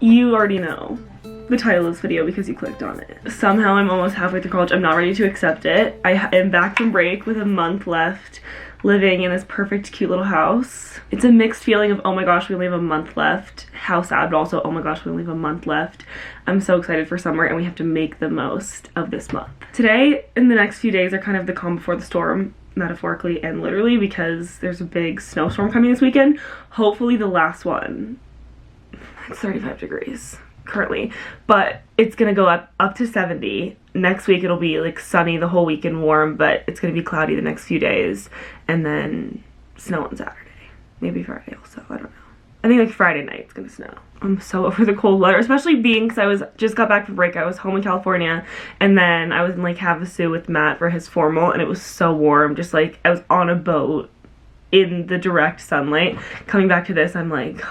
You already know the title of this video because you clicked on it. Somehow I'm almost halfway through college. I'm not ready to accept it. I am back from break with a month left, living in this perfect cute little house. It's a mixed feeling of, oh my gosh, we only have a month left. How sad, but also, oh my gosh, we only have a month left. I'm so excited for summer and we have to make the most of this month. Today and the next few days are kind of the calm before the storm, metaphorically and literally, because there's a big snowstorm coming this weekend. Hopefully the last one. It's 35 degrees currently, but it's gonna go up to 70. Next week it'll be like sunny the whole week and warm, but it's gonna be cloudy the next few days, and then snow on Saturday, maybe Friday also, I don't know. I think like Friday night it's gonna snow. I'm so over the cold weather, especially being, because just got back from break. I was home in California, and then I was in Lake Havasu with Matt for his formal, and it was so warm, just like I was on a boat in the direct sunlight. Coming back to this, I'm like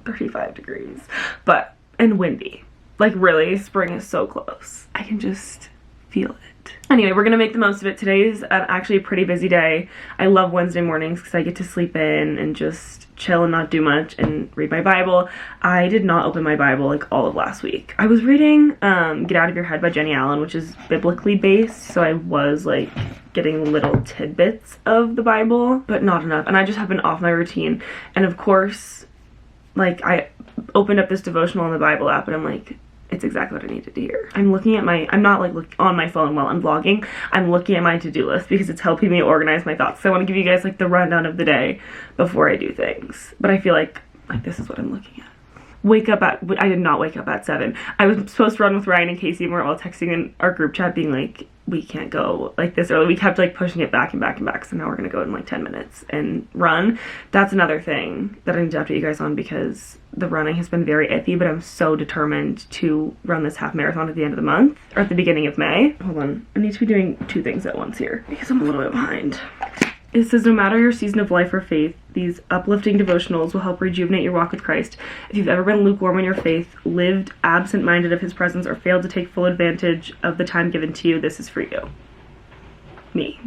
35 degrees, and windy. Like really, spring is so close. I can just feel it. Anyway, we're gonna make the most of it. Today's actually a pretty busy day. I love Wednesday mornings because I get to sleep in and just chill and not do much and read my Bible. I did not open my Bible like all of last week. I was reading Get Out of Your Head by Jenny Allen, which is biblically based, so I was like getting little tidbits of the Bible, but not enough. And I just have been off my routine. And of course, like I opened up this devotional in the Bible app and I'm like, it's exactly what I needed to hear. I'm looking at I'm not like on my phone while I'm vlogging. I'm looking at my to-do list because it's helping me organize my thoughts. So I want to give you guys like the rundown of the day before I do things. But I feel like this is what I'm looking at. I did not wake up at 7. I was supposed to run with Ryan and Casey, and we're all texting in our group chat being like, we can't go like this early. We kept like pushing it back and back and back, so now we're gonna go in like 10 minutes and run. That's another thing that I need to update you guys on, because the running has been very iffy, but I'm so determined to run this half marathon at the end of the month, or at the beginning of May. Hold on, I need to be doing 2 things at once here because I'm a little bit behind. It says, no matter your season of life or faith, these uplifting devotionals will help rejuvenate your walk with Christ. If you've ever been lukewarm in your faith, lived absent-minded of his presence, or failed to take full advantage of the time given to you, this is for you. Me.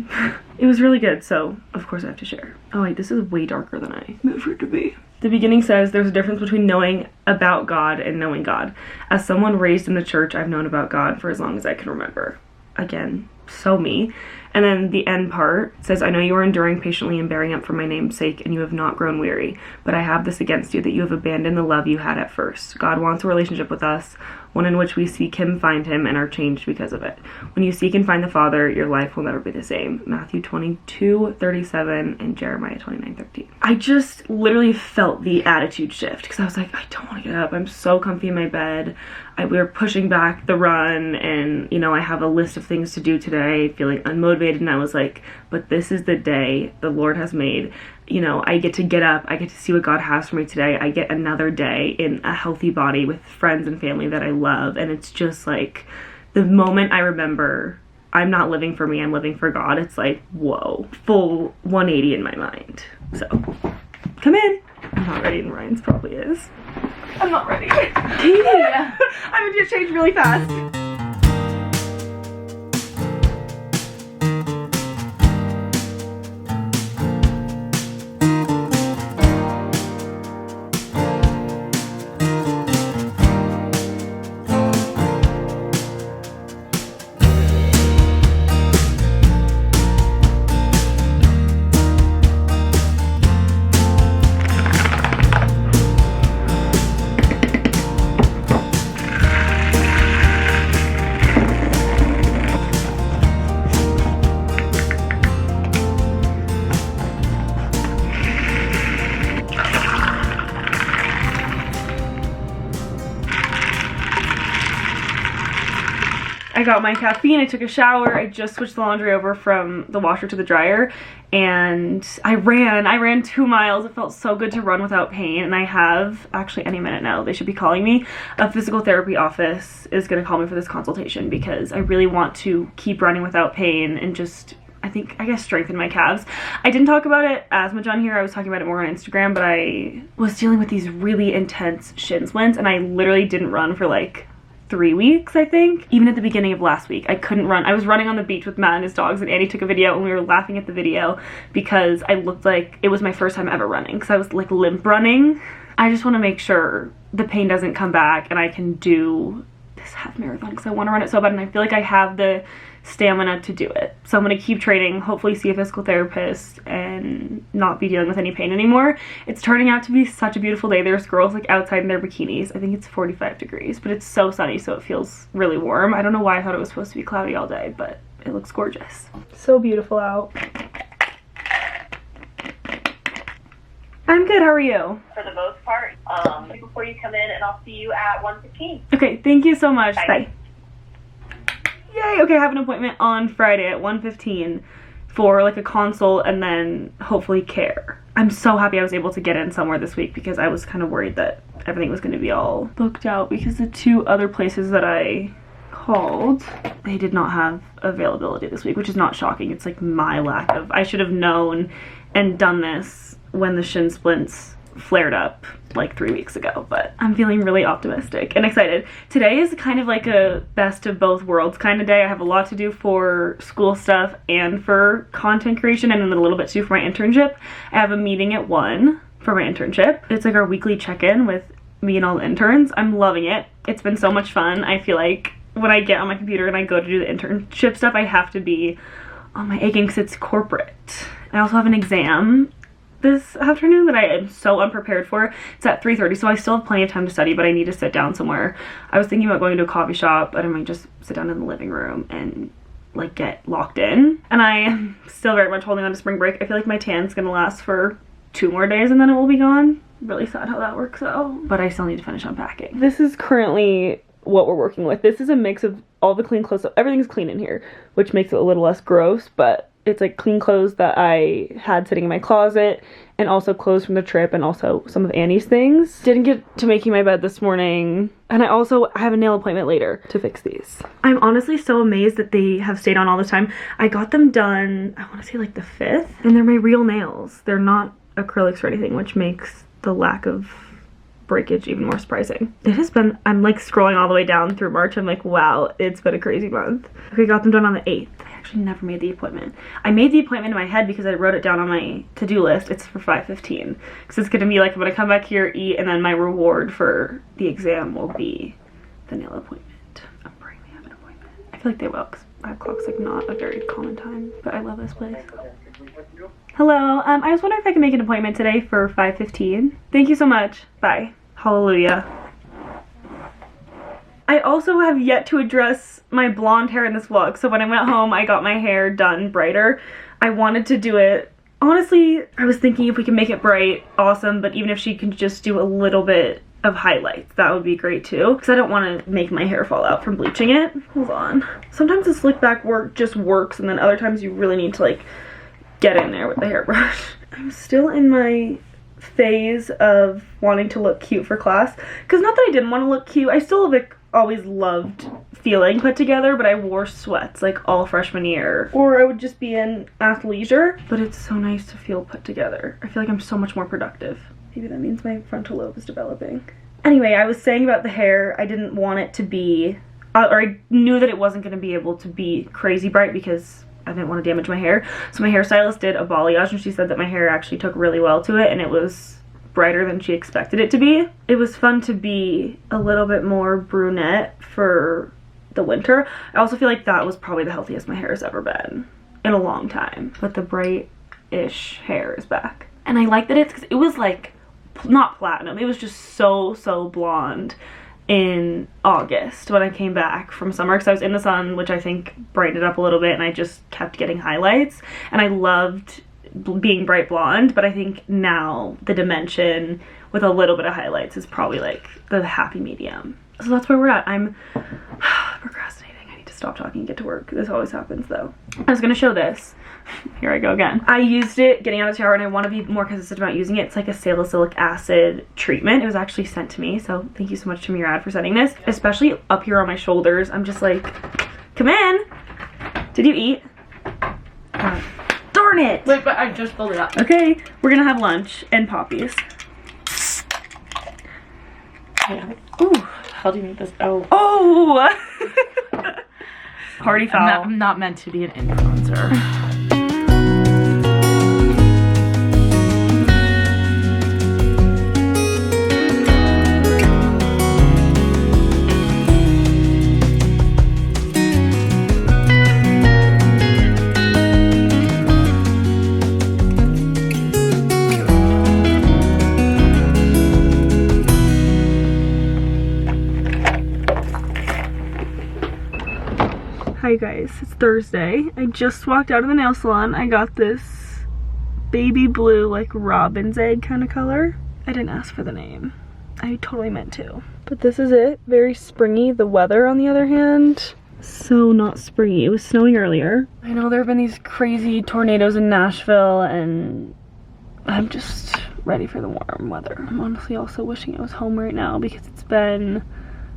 It was really good, so of course I have to share. Oh wait, this is way darker than I meant for it to be. The beginning says, there's a difference between knowing about God and knowing God. As someone raised in the church, I've known about God for as long as I can remember. Again, so me. And then the end part says, I know you are enduring patiently and bearing up for my name's sake, and you have not grown weary. But I have this against you, that you have abandoned the love you had at first. God wants a relationship with us, one in which we seek him, find him, and are changed because of it. When you seek and find the Father, your life will never be the same. Matthew 22:37 and Jeremiah 29:13. I just literally felt the attitude shift, because I was like, I don't want to get up. I'm so comfy in my bed. We were pushing back the run, and you know, I have a list of things to do today, feeling unmotivated, and I was like, but this is the day the Lord has made. You know, I get to get up, I get to see what God has for me today. I get another day in a healthy body with friends and family that I love, and it's just like, the moment I remember I'm not living for me, I'm living for God, it's like, whoa, full 180 in my mind. So, come in. I'm not ready, and Ryan's probably is. I'm not ready. Yeah. I'm gonna change really fast. I got my caffeine, I took a shower, I just switched the laundry over from the washer to the dryer, and I ran 2 miles. It felt so good to run without pain, and I have, actually any minute now, they should be calling me. A physical therapy office is gonna call me for this consultation because I really want to keep running without pain and just, I guess strengthen my calves. I didn't talk about it as much on here, I was talking about it more on Instagram, but I was dealing with these really intense shin splints, and I literally didn't run for like 3 weeks, I think. Even at the beginning of last week, I couldn't run. I was running on the beach with Matt and his dogs, and Andy took a video, and we were laughing at the video because I looked like it was my first time ever running, because I was like limp running. I just want to make sure the pain doesn't come back and I can do this half marathon because I want to run it so bad, and I feel like I have the stamina to do it. So I'm going to keep training, hopefully see a physical therapist and not be dealing with any pain anymore. It's turning out to be such a beautiful day. There's girls like outside in their bikinis. I think it's 45 degrees, but it's so sunny, so it feels really warm. I don't know why I thought it was supposed to be cloudy all day, but it looks gorgeous. So beautiful out. I'm good, how are you? For the most part, before you come in, and I'll see you at 1:15. Okay, thank you so much. Bye. Bye. Yay, okay, I have an appointment on Friday at 1:15 for like a consult and then hopefully care. I'm so happy I was able to get in somewhere this week because I was kind of worried that everything was going to be all booked out because the 2 other places that I called, they did not have availability this week, which is not shocking. It's like my lack of, I should have known and done this when the shin splints flared up like 3 weeks ago, but I'm feeling really optimistic and excited. Today is kind of like a best of both worlds kind of day. I have a lot to do for school stuff and for content creation, and then a little bit to do for my internship. I have a meeting at 1 for my internship. It's like our weekly check-in with me and all the interns. I'm loving it. It's been so much fun. I feel like when I get on my computer and I go to do the internship stuff, I have to be on my A game because it's corporate. I also have an exam this afternoon that I am so unprepared for. It's at 3:30, so I still have plenty of time to study, but I need to sit down somewhere. I was thinking about going to a coffee shop, but I might just sit down in the living room and like get locked in. And I am still very much holding on to spring break. I feel like my tan's gonna last for 2 more days and then it will be gone. Really sad how that works though, but I still need to finish unpacking. This is currently what we're working with. This is a mix of all the clean clothes. Everything's clean in here, which makes it a little less gross, but it's like clean clothes that I had sitting in my closet and also clothes from the trip and also some of Annie's things. Didn't get to making my bed this morning, and I also have a nail appointment later to fix these. I'm honestly so amazed that they have stayed on all this time. I got them done, I want to say like the 5th, and they're my real nails. They're not acrylics or anything, which makes the lack of breakage even more surprising. It has been, I'm like scrolling all the way down through March. I'm like, wow, it's been a crazy month. Okay, got them done on the 8th. I actually never made the appointment. I made the appointment in my head because I wrote it down on my to-do list. It's for 5:15 because it's gonna be like I'm gonna come back here, eat, and then my reward for the exam will be the nail appointment. I'm praying they have an appointment. I feel like they will because 5 o'clock's like not a very common time, but I love this place. Hello, I was wondering if I could make an appointment today for 5:15. Thank you so much. Bye. Hallelujah. I also have yet to address my blonde hair in this vlog. So when I went home, I got my hair done brighter. I wanted to do it, honestly, I was thinking if we can make it bright, awesome, but even if she can just do a little bit of highlights, that would be great too, because I don't want to make my hair fall out from bleaching it. Hold on. Sometimes the slick back work just works, and then other times you really need to like get in there with the hairbrush. I'm still in my phase of wanting to look cute for class, because not that I didn't want to look cute, I still like always loved feeling put together, but I wore sweats like all freshman year, or I would just be in athleisure. But it's so nice to feel put together. I feel like I'm so much more productive. Maybe that means my frontal lobe is developing. Anyway, I was saying about the hair, I didn't want it to be, or I knew that it wasn't going to be able to be crazy bright because I didn't want to damage my hair. So my hairstylist did a balayage, and she said that my hair actually took really well to it, and it was brighter than she expected it to be. It was fun to be a little bit more brunette for the winter. I also feel like that was probably the healthiest my hair has ever been in a long time. But the bright-ish hair is back. And I like that it's, because it was like, not platinum, it was just so blonde in August when I came back from summer, because I was in the sun, which I think brightened it up a little bit, and I just kept getting highlights, and I loved being bright blonde. But I think now the dimension with a little bit of highlights is probably like the happy medium. So that's where we're at. I'm procrastinating. I need to stop talking and get to work. This always happens though. I was gonna show this. Here I go again. I used it getting out of the shower, and I want to be more consistent about using it. It's like a salicylic acid treatment. It was actually sent to me, so thank you so much to Murad for sending this. Especially up here on my shoulders. I'm just like, come in. Did you eat? Darn it! Wait, but I just filled it up. Okay, we're gonna have lunch and poppies. Yeah. Ooh, how do you make this? Oh. Oh! Party foul. I'm not meant to be an influencer. Hi guys, it's Thursday. I just walked out of the nail salon. I got this baby blue, like robin's egg kind of color. I didn't ask for the name. I totally meant to. But this is it. Very springy. The weather, on the other hand, so not springy. It was snowing earlier. I know there have been these crazy tornadoes in Nashville, and I'm just ready for the warm weather. I'm honestly also wishing I was home right now because it's been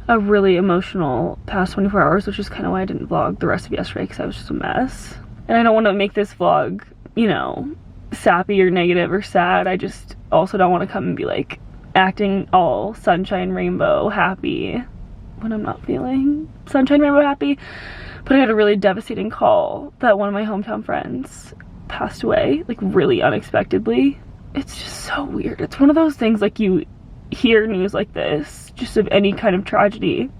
a really emotional past 24 hours, which is kind of why I didn't vlog the rest of yesterday, because I was just a mess. And I don't want to make this vlog, you know, sappy or negative or sad. I just also don't want to come and be like acting all sunshine rainbow happy when I'm not feeling sunshine rainbow happy. But I had a really devastating call that one of my hometown friends passed away, like really unexpectedly. It's just so weird. It's one of those things, like, you hear news like this, just of any kind of tragedy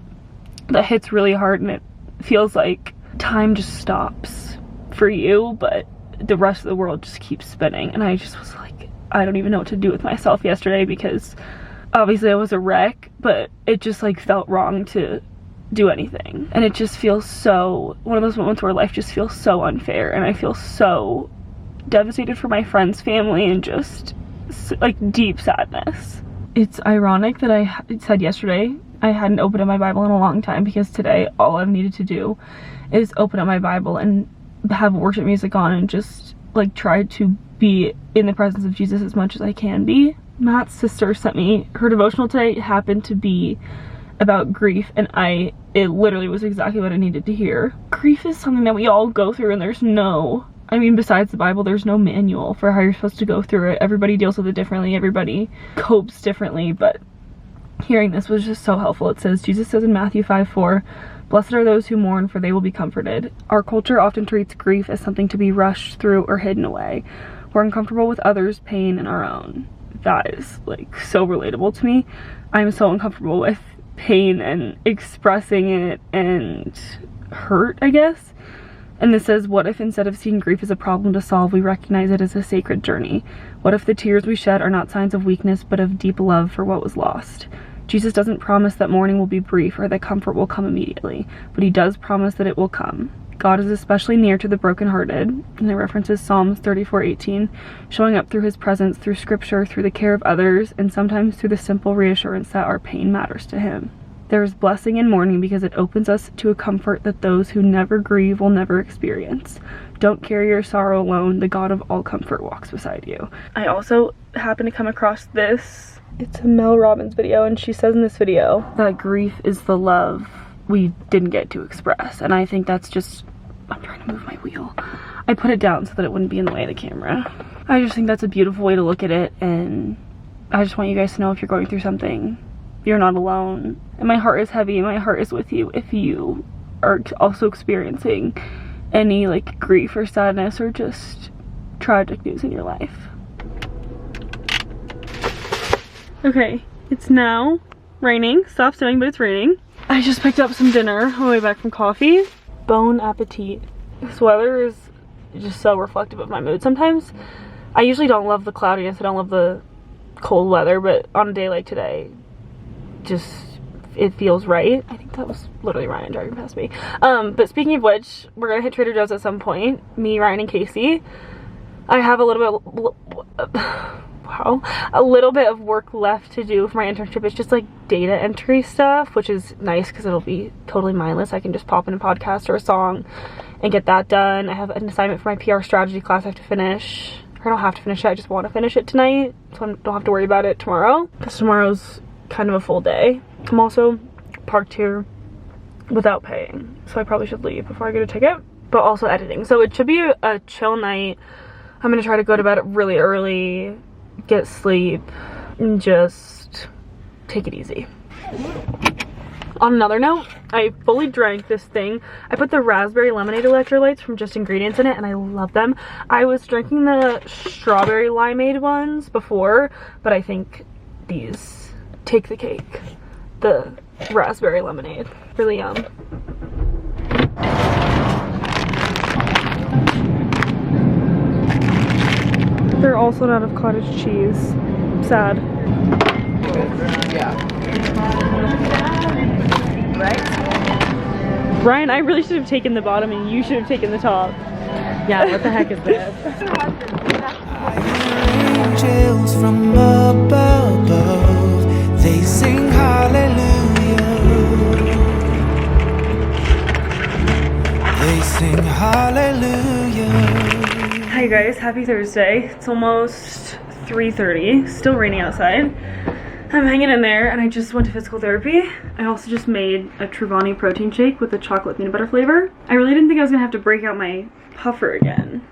that hits really hard, and it feels like time just stops for you, but the rest of the world just keeps spinning. And I just was like, I don't even know what to do with myself yesterday, because obviously I was a wreck, but it just like felt wrong to do anything. And it just feels so, one of those moments where life just feels so unfair, and I feel so devastated for my friend's family and just like deep sadness. It's ironic that I said yesterday I hadn't opened up my Bible in a long time, because today all I've needed to do is open up my Bible and have worship music on and just like try to be in the presence of Jesus as much as I can be. Matt's sister sent me her devotional today. It happened to be about grief, and it literally was exactly what I needed to hear. Grief is something that we all go through, and there's no, I mean, besides the Bible, there's no manual for how you're supposed to go through it. Everybody deals with it differently, everybody copes differently, but hearing this was just so helpful. It says, Jesus says in Matthew 5:4, "Blessed are those who mourn, for they will be comforted." Our culture often treats grief as something to be rushed through or hidden away. We're uncomfortable with others' pain and our own. That is like so relatable to me. I'm so uncomfortable with pain and expressing it and hurt, I guess. And this says, what if instead of seeing grief as a problem to solve, we recognize it as a sacred journey? What if the tears we shed are not signs of weakness, but of deep love for what was lost? Jesus doesn't promise that mourning will be brief or that comfort will come immediately, but he does promise that it will come. God is especially near to the brokenhearted, and it references Psalms 34:18, showing up through his presence, through scripture, through the care of others, and sometimes through the simple reassurance that our pain matters to him. There is blessing in mourning because it opens us to a comfort that those who never grieve will never experience. Don't carry your sorrow alone. The God of all comfort walks beside you. I also happened to come across this. It's a Mel Robbins video, and she says in this video that grief is the love we didn't get to express. And I think that's just, I'm trying to move my wheel. I put it down so that it wouldn't be in the way of the camera. I just think that's a beautiful way to look at it, and I just want you guys to know if you're going through something, you're not alone. And my heart is heavy, my heart is with you if you are also experiencing any like grief or sadness or just tragic news in your life. Okay, it's now raining. Stopped snowing, but it's raining. I just picked up some dinner on my way back from coffee. Bon appetit. This weather is just so reflective of my mood sometimes. I usually don't love the cloudiness, I don't love the cold weather, but on a day like today, just it feels right. I think that was literally Ryan driving past me. But speaking of which, we're gonna hit Trader Joe's at some point, me, Ryan, and Casey. I have a little bit of work left to do for my internship. It's just like data entry stuff, which is nice because it'll be totally mindless. I can just pop in a podcast or a song and get that done. I have an assignment for my PR strategy class I have to finish. I don't have to finish it, I just want to finish it tonight, so I don't have to worry about it tomorrow, because tomorrow's kind of a full day. I'm also parked here without paying, so I probably should leave before I get a ticket, but also editing. So it should be a chill night. I'm gonna try to go to bed really early, get sleep, and just take it easy. On another note, I fully drank this thing. I put the raspberry lemonade electrolytes from Just Ingredients in it, and I love them. I was drinking the strawberry limeade ones before, but I think these take the cake. The raspberry lemonade. Really yum. They're also out of cottage cheese. Sad. Yeah. Right? Ryan, I really should have taken the bottom and you should have taken the top. Yeah, what the heck is this? Angels from above, they sing hallelujah. They sing hallelujah. Hi guys, happy Thursday. It's almost 3:30, still raining outside. I'm hanging in there and I just went to physical therapy. I also just made a Truvani protein shake with the chocolate peanut butter flavor. I really didn't think I was gonna have to break out my puffer again,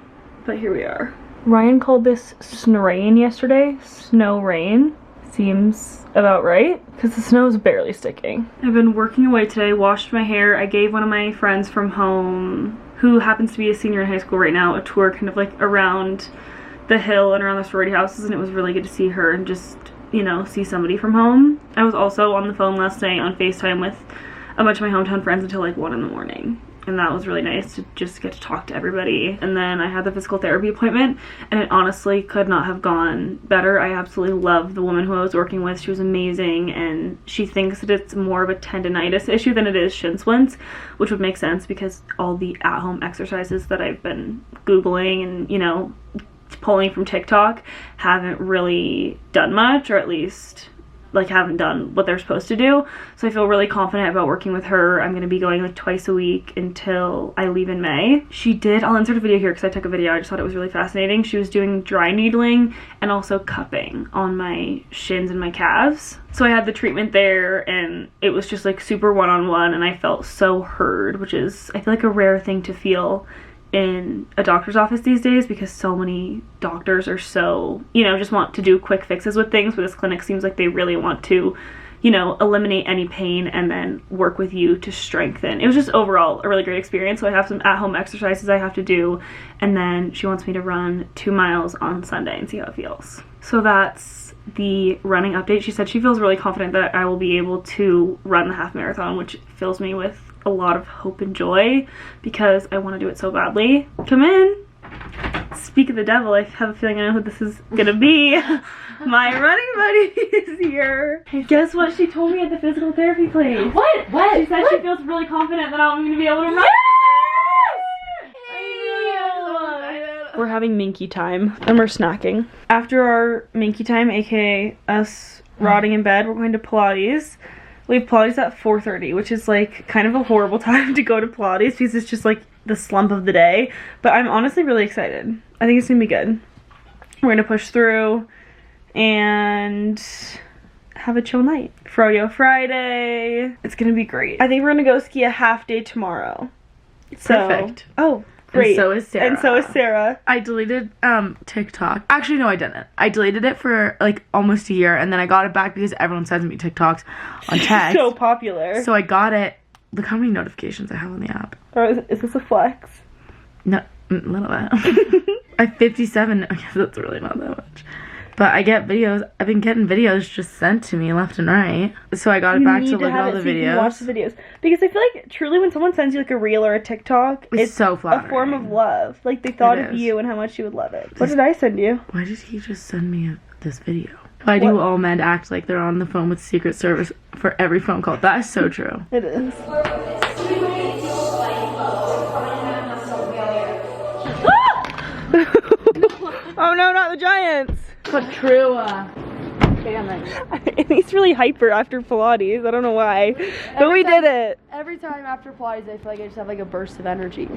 but here we are. Ryan called this snowrain yesterday. Snow rain. Seems about right, because the snow is barely sticking. I've been working away today, washed my hair. I gave one of my friends from home, who happens to be a senior in high school right now, a tour kind of like around the hill and around the sorority houses, and it was really good to see her and just, you know, see somebody from home. I was also on the phone last night on FaceTime with a bunch of my hometown friends until like 1 in the morning. And that was really nice to just get to talk to everybody. And then I had the physical therapy appointment, and it honestly could not have gone better. I absolutely love the woman who I was working with. She was amazing, and she thinks that it's more of a tendonitis issue than it is shin splints, which would make sense because all the at-home exercises that I've been Googling and, you know, pulling from TikTok haven't really done much, or at least like haven't done what they're supposed to do. So I feel really confident about working with her. I'm going to be going like twice a week until I leave in May. She did, I'll insert a video here because I took a video, I just thought it was really fascinating. She was doing dry needling and also cupping on my shins and my calves. So I had the treatment there and it was just like super one-on-one, and I felt so heard, which is I feel like a rare thing to feel in a doctor's office these days, because so many doctors are so, you know, just want to do quick fixes with things, but this clinic seems like they really want to, you know, eliminate any pain and then work with you to strengthen. It was just overall a really great experience. So I have some at-home exercises I have to do, and then she wants me to run 2 miles on Sunday and see how it feels. So that's the running update. She said she feels really confident that I will be able to run the half marathon, which fills me with a lot of hope and joy because I want to do it so badly. Come in. Speak of the devil, I have a feeling I know who this is gonna be. My running buddy is here. Guess what she told me at the physical therapy place? What? She said she feels really confident that I'm gonna be able to run. We're having Minky time and we're snacking. After our Minky time, aka us rotting in bed, we're going to Pilates. We have Pilates at 4:30, which is like kind of a horrible time to go to Pilates because it's just like the slump of the day. But I'm honestly really excited. I think it's gonna be good. We're gonna push through and have a chill night. Froyo Friday. It's gonna be great. I think we're gonna go ski a half day tomorrow. Perfect. Oh, great. And so is Sarah. And so is Sarah. I deleted TikTok. Actually, no, I didn't. I deleted it for like almost a year, and then I got it back because everyone sends me TikToks on text. So popular. So I got it. Look how many notifications I have on the app. Or is this a flex? No, a little bit. I have 57. I guess that's really not that much. But I get videos. I've been getting videos just sent to me left and right. So I got it back to look at all the so you can videos. watch the videos. Because I feel like truly when someone sends you like a reel or a TikTok, It's so flattering. a form of love. Like they thought It of is. you and how much you would love it. What did I send you? Why did he just send me this video? Why do What? all men act like they're on the phone with Secret Service for every phone call? That is so true. It is. Oh no, not the Giants! But true. And he's really hyper after Pilates. I don't know why. But we did it. Every time after Pilates, I feel like I just have like a burst of energy.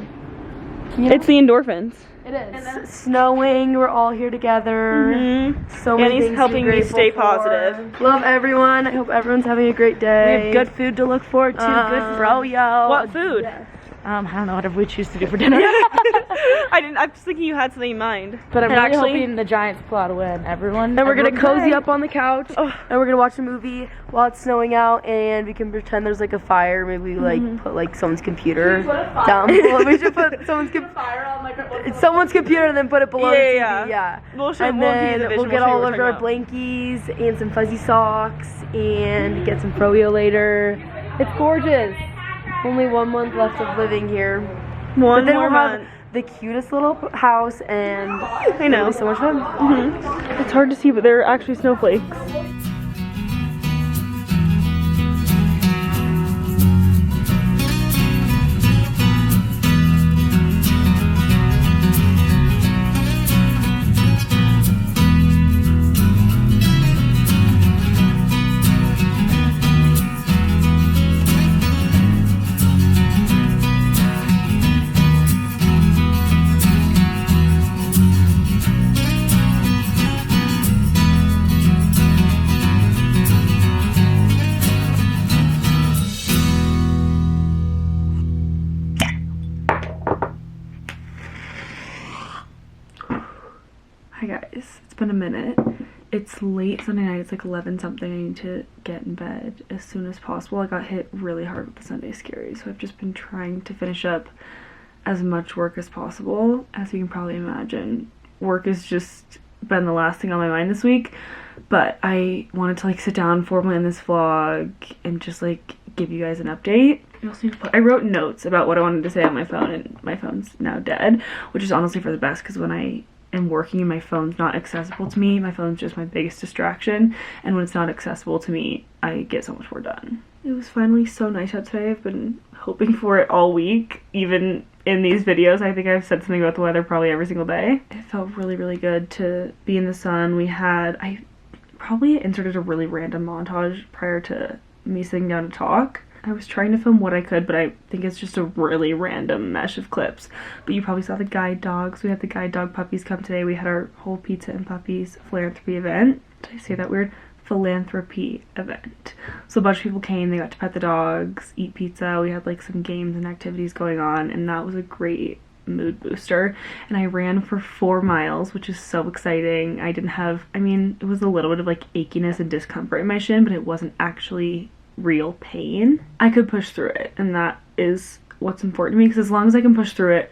It's the endorphins. It is. It's snowing. We're all here together. So many And he's things helping to be me stay grateful for. positive. Love everyone. I hope everyone's having a great day. We have good food to look forward to. Good froyo. What food? I don't know, whatever we choose to do for dinner. I was thinking you had something in mind. But I'm And really actually- hoping the Giants pull out a win. Everyone. And we're gonna everyone cozy pray. up on the couch, and we're gonna watch a movie while it's snowing out, and we can pretend there's like a fire. Maybe like put like someone's computer down. Well, we should put someone's someone's computer and then put it below the TV. Yeah. We'll show, And we'll give you then the we'll vision, get show you all what of we're our talking blankies and some fuzzy socks and get some froyo later. It's gorgeous. Only 1 month left of living here. about. But One then more we'll have month. the cutest little house, and I know. it'll be so much fun. It's hard to see, but they're actually snowflakes. in a minute. It's late Sunday night, it's like 11 something. I need to get in bed as soon as possible. I got hit really hard with the Sunday Scary, so I've just been trying to finish up as much work as possible. As you can probably imagine, work has just been the last thing on my mind this week, but I wanted to like sit down formally in this vlog and just like give you guys an update. I wrote notes about what I wanted to say on my phone, and my phone's now dead, which is honestly for the best, because when I am working and my phone's not accessible to me, my phone's just my biggest distraction, and when it's not accessible to me, I get so much more done. It was finally so nice out today. I've been hoping for it all week, even in these videos. I think I've said something about the weather probably every single day. It felt really, really good to be in the sun. I probably inserted a really random montage prior to me sitting down to talk. I was trying to film what I could, but I think it's just a really random mesh of clips. But you probably saw the guide dogs. We had the guide dog puppies come today. We had our whole pizza and puppies philanthropy event. Did I say that weird? Philanthropy event. So a bunch of people came, they got to pet the dogs, eat pizza. We had like some games and activities going on, and that was a great mood booster. And I ran for 4 miles, which is so exciting. It was a little bit of like achiness and discomfort in my shin, but it wasn't actually real pain. I could push through it, and that is what's important to me, because as long as I can push through it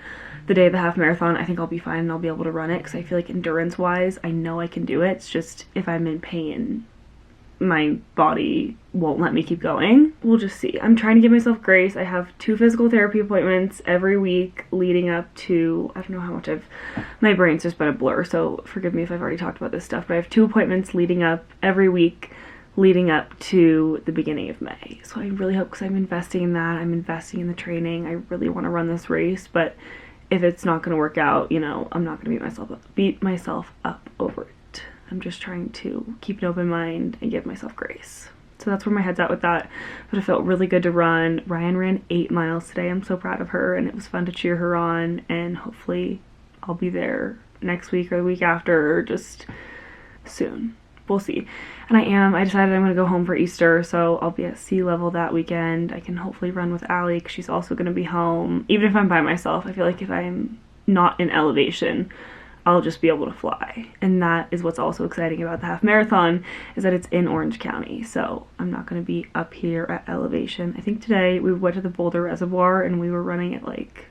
the day of the half marathon, I think I'll be fine and I'll be able to run it, because I feel like endurance wise I know I can do it. It's just if I'm in pain, my body won't let me keep going. We'll just see. I'm trying to give myself grace. I have 2 physical therapy appointments every week leading up to, I don't know how much my brain's just been a blur, so forgive me if I've already talked about this stuff, but I have 2 appointments leading up every week leading up to the beginning of May. So I really hope, because I'm investing in that, I'm investing in the training, I really want to run this race, but if it's not going to work out, you know, I'm not going to beat myself up over it. I'm just trying to keep an open mind and give myself grace. So that's where my head's at with that. But it felt really good to run. Ryan ran 8 miles today. I'm so proud of her, and it was fun to cheer her on, and hopefully I'll be there next week or the week after, or just soon. We'll see. And I decided I'm going to go home for Easter, so I'll be at sea level that weekend. I can hopefully run with Allie, because she's also going to be home. Even if I'm by myself, I feel like if I'm not in elevation, I'll just be able to fly. And that is what's also exciting about the half marathon, is that it's in Orange County, so I'm not going to be up here at elevation. I think today we went to the Boulder Reservoir and we were running at like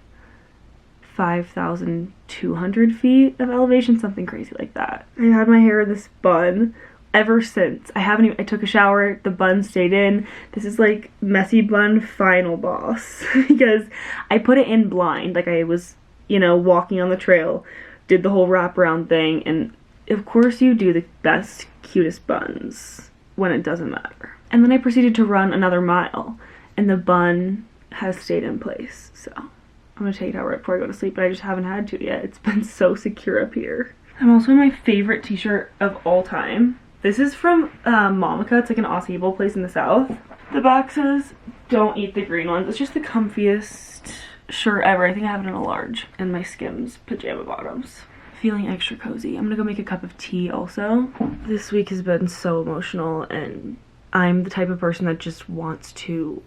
5,200 feet of elevation, something crazy like that. I had my hair in this bun ever since. I took a shower, the bun stayed in. This is like messy bun final boss because I put it in blind, like I was, you know, walking on the trail, did the whole wraparound thing, and of course you do the best, cutest buns when it doesn't matter. And then I proceeded to run another mile, and the bun has stayed in place, so I'm gonna take it out right before I go to sleep, but I just haven't had to yet. It's been so secure up here. I'm also in my favorite t-shirt of all time. This is from Momica. It's like an Aussie bowl place in the south. The back says, "Don't eat the green ones." It's just the comfiest shirt ever. I think I have it in a large. And my Skims pajama bottoms. Feeling extra cozy. I'm gonna go make a cup of tea also. This week has been so emotional, and I'm the type of person that just wants to,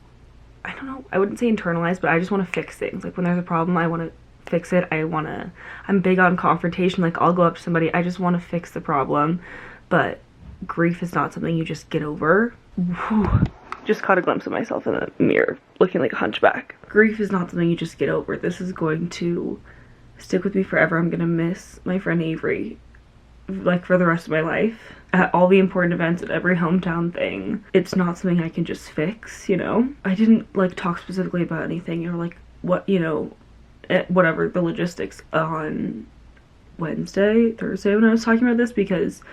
I don't know, I wouldn't say internalize, but I just want to fix things. Like when there's a problem, I want to fix it. I'm big on confrontation. Like I'll go up to somebody, I just want to fix the problem. But grief is not something you just get over. Whew. Just caught a glimpse of myself in the mirror looking like a hunchback. Grief is not something you just get over. This is going to stick with me forever. I'm gonna miss my friend Avery like for the rest of my life. At all the important events, at every hometown thing. It's not something I can just fix, you know? I didn't like talk specifically about anything or like what, you know, whatever the logistics on Thursday when I was talking about this, because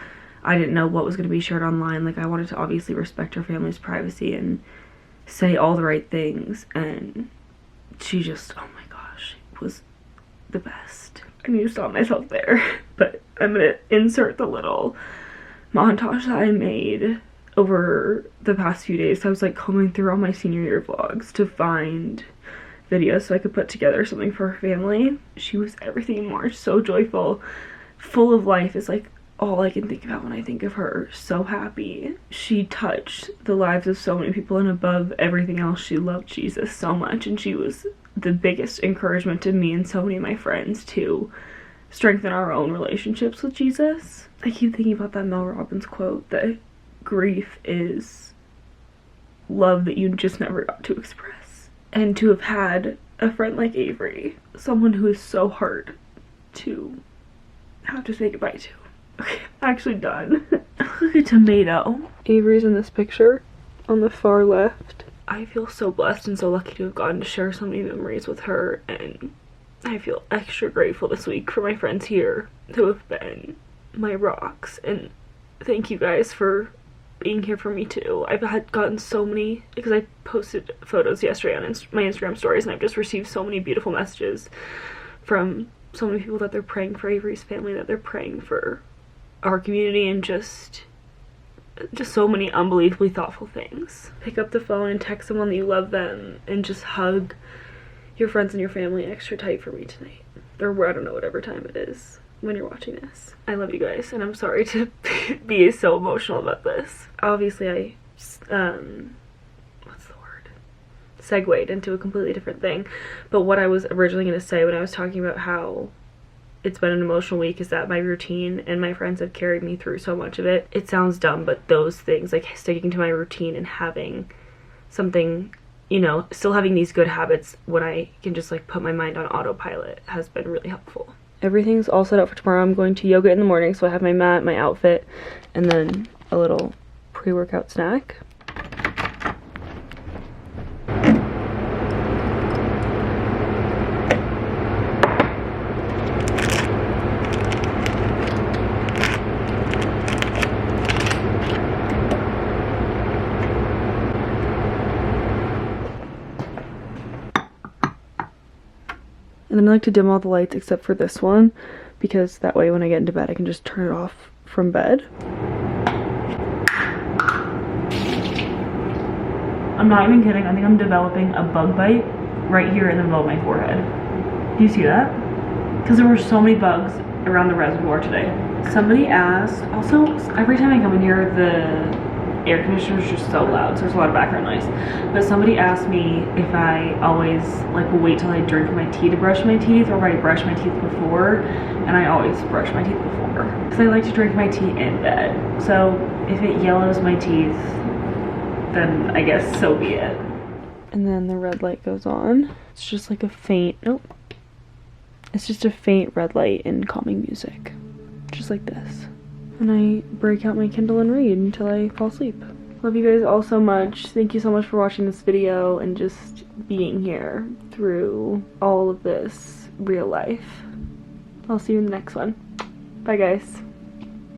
I didn't know what was going to be shared online. Like I wanted to obviously respect her family's privacy and say all the right things, and she just, oh my gosh, was the best. I need to stop myself there. But I'm gonna insert the little montage that I made over the past few days. So I was like combing through all my senior year vlogs to find videos so I could put together something for her family. She was everything and more. So joyful, full of life is like all I can think about when I think of her. So happy. She touched the lives of so many people, and above everything else, she loved Jesus so much, and she was the biggest encouragement to me and so many of my friends to strengthen our own relationships with Jesus. I keep thinking about that Mel Robbins quote that grief is love that you just never got to express. And to have had a friend like Avery, someone who is so hard to have to say goodbye to. Okay, actually done. Look like a tomato. Avery's in this picture on the far left. I feel so blessed and so lucky to have gotten to share so many memories with her, and I feel extra grateful this week for my friends here who have been my rocks, and thank you guys for being here for me too. I've gotten so many, because I posted photos yesterday on my Instagram stories, and I've just received so many beautiful messages from so many people that they're praying for Avery's family, that they're praying for our community, and just so many unbelievably thoughtful things. Pick up the phone and text someone that you love them, and just hug your friends and your family extra tight for me tonight. Or I don't know, whatever time it is when you're watching this. I love you guys, and I'm sorry to be so emotional about this. Obviously, I, what's the word? Segued into a completely different thing. But what I was originally going to say when I was talking about how it's been an emotional week is that my routine and my friends have carried me through so much of it. It sounds dumb, but those things, like sticking to my routine and having something, you know, still having these good habits when I can just like put my mind on autopilot has been really helpful. Everything's all set up for tomorrow. I'm going to yoga in the morning, so I have my mat, my outfit, and then a little pre-workout snack. And then I like to dim all the lights except for this one, because that way when I get into bed I can just turn it off from bed. I'm not even kidding, I think I'm developing a bug bite right here in the middle of my forehead. Do you see that? Because there were so many bugs around the reservoir today. Somebody asked, also every time I come in here the air conditioner is just so loud, so there's a lot of background noise. But somebody asked me if I always like will wait till I drink my tea to brush my teeth, or if I brush my teeth before, and I always brush my teeth before. Because I like to drink my tea in bed. So if it yellows my teeth, then I guess so be it. And then the red light goes on. It's just like a faint, nope. It's just a faint red light and calming music. Just like this. And I break out my Kindle and read until I fall asleep. Love you guys all so much. Thank you so much for watching this video and just being here through all of this real life. I'll see you in the next one. Bye guys.